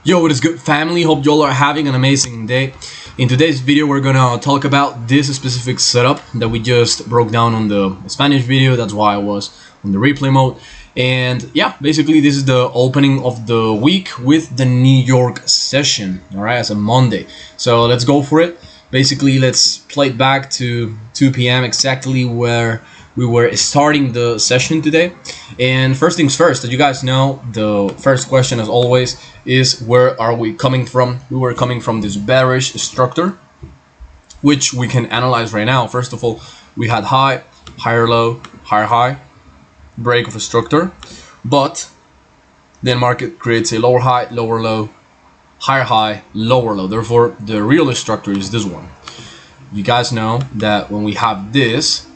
Yo, what is good, family? Hope y'all are having an amazing day. In today's video, we're gonna talk about this specific setup that we just broke down on the Spanish video. That's why I was on the replay mode. And yeah, basically this is the opening of the week with the New York session, all right, as a Monday. So let's go for it. Basically, let's play it back to 2 p.m. exactly where we were starting the session today. And first things first, as you guys know, the first question, as always, is where are we coming from? We were coming from this bearish structure, which we can analyze right now. First of all, we had high, higher low, higher high, break of a structure, but then market creates a lower high, lower low, higher high, lower low. Therefore, the real structure is this one. You guys know that when we have this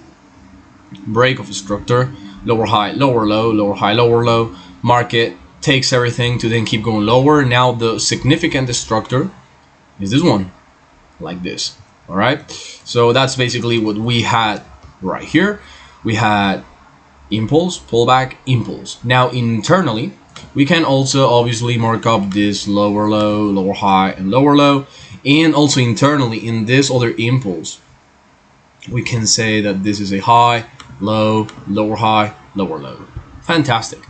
break of a structure, lower high, lower low, lower high, lower low, market takes everything to then keep going lower. Now the significant structure is this one, like this. All right, so that's basically what we had right here. We had impulse, pullback, impulse. Now internally, we can also obviously mark up this lower low, lower high, and lower low. And also internally in this other impulse, we can say that this is a high, low, lower high, lower low. Fantastic.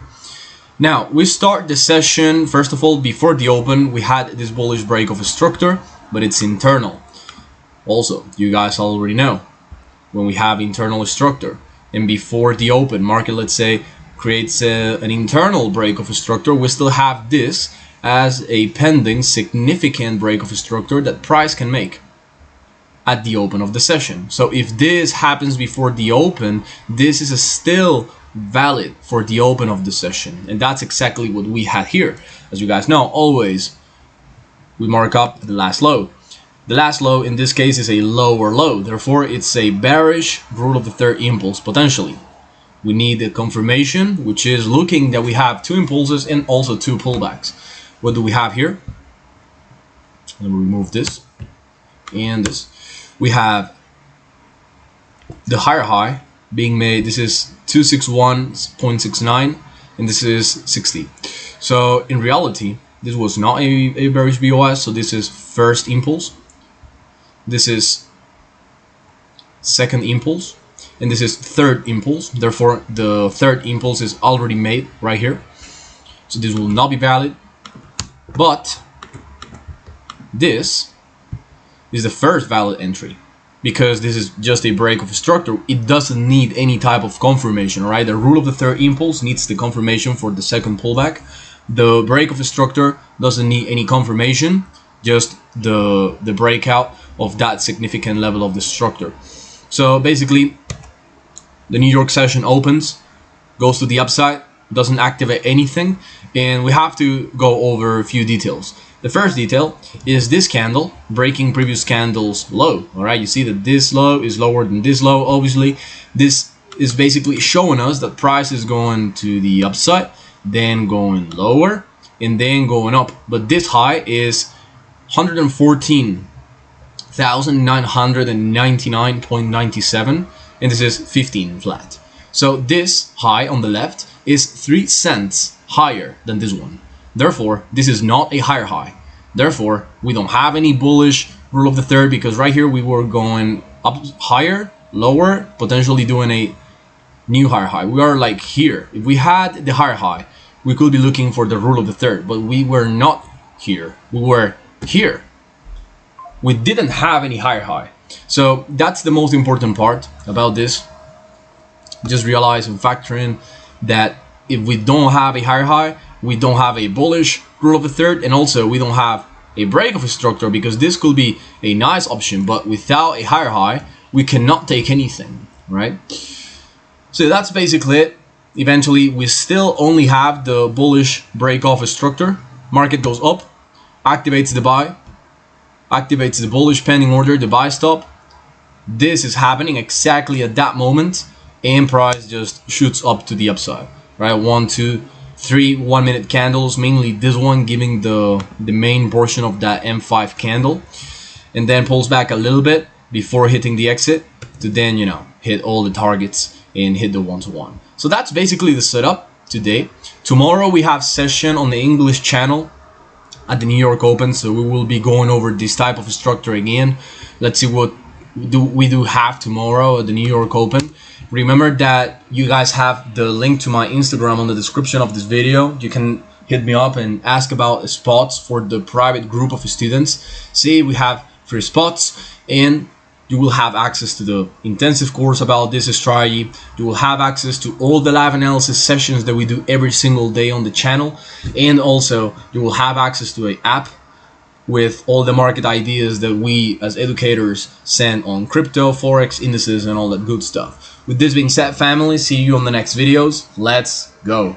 Now we start the session. First of all, before the open, we had this bullish break of a structure, but it's internal. Also, you guys already know when we have internal structure and before the open, market, let's say, creates an internal break of a structure, we still have this as a pending significant break of a structure that price can make at the open of the session. So if this happens before the open, this is still valid for the open of the session, and that's exactly what we had here. As you guys know, always we mark up the last low. The last low in this case is a lower low, therefore it's a bearish rule of the third impulse potentially. We need a confirmation, which is looking that we have two impulses and also two pullbacks. What do we have here? Let me remove this and this. We have the higher high being made. This is 261.69 and this is 60. So in reality, this was not a bearish BOS. So this is first impulse, this is second impulse, and this is third impulse. Therefore the third impulse is already made right here, so this will not be valid. But this is the first valid entry because this is just a break of a structure. It doesn't need any type of confirmation. All right, the rule of the third impulse needs the confirmation for the second pullback. The break of a structure doesn't need any confirmation, just the breakout of that significant level of the structure. So basically the New York session opens, goes to the upside, doesn't activate anything, and we have to go over a few details. The first detail is this candle breaking previous candle's low. All right, you see that this low is lower than this low. Obviously, this is basically showing us that price is going to the upside, then going lower, and then going up. But this high is 114,999.97, and this is 15 flat. So this high on the left is 3 cents higher than this one. Therefore, this is not a higher high. Therefore, we don't have any bullish rule of the third because right here we were going up higher, lower, potentially doing a new higher high. We are like here. If we had the higher high, we could be looking for the rule of the third, but we were not here. We were here. We didn't have any higher high. So that's the most important part about this. Just realize and factor in that if we don't have a higher high, we don't have a bullish rule of the third, and also we don't have a break of a structure, because this could be a nice option, but without a higher high, we cannot take anything, right? So that's basically it. Eventually, we still only have the bullish break of a structure. Market goes up, activates the buy, activates the bullish pending order, the buy stop. This is happening exactly at that moment, and price just shoots up to the upside, right? 1, 2, 3 1-minute candles, mainly this one giving the main portion of that M5 candle, and then pulls back a little bit before hitting the exit to then, you know, hit all the targets and hit the 1-to-1. So that's basically the setup today. Tomorrow we have session on the English channel at the New York Open, so we will be going over this type of structure again. Let's see what we do have tomorrow at the New York Open. Remember that you guys have the link to my Instagram on the description of this video. You can hit me up and ask about spots for the private group of students. See, we have free spots, and you will have access to the intensive course about this strategy. You will have access to all the live analysis sessions that we do every single day on the channel, and also you will have access to an app with all the market ideas that we as educators send on crypto, forex, indices, and all that good stuff. With this being said, family, see you on the next videos. Let's go.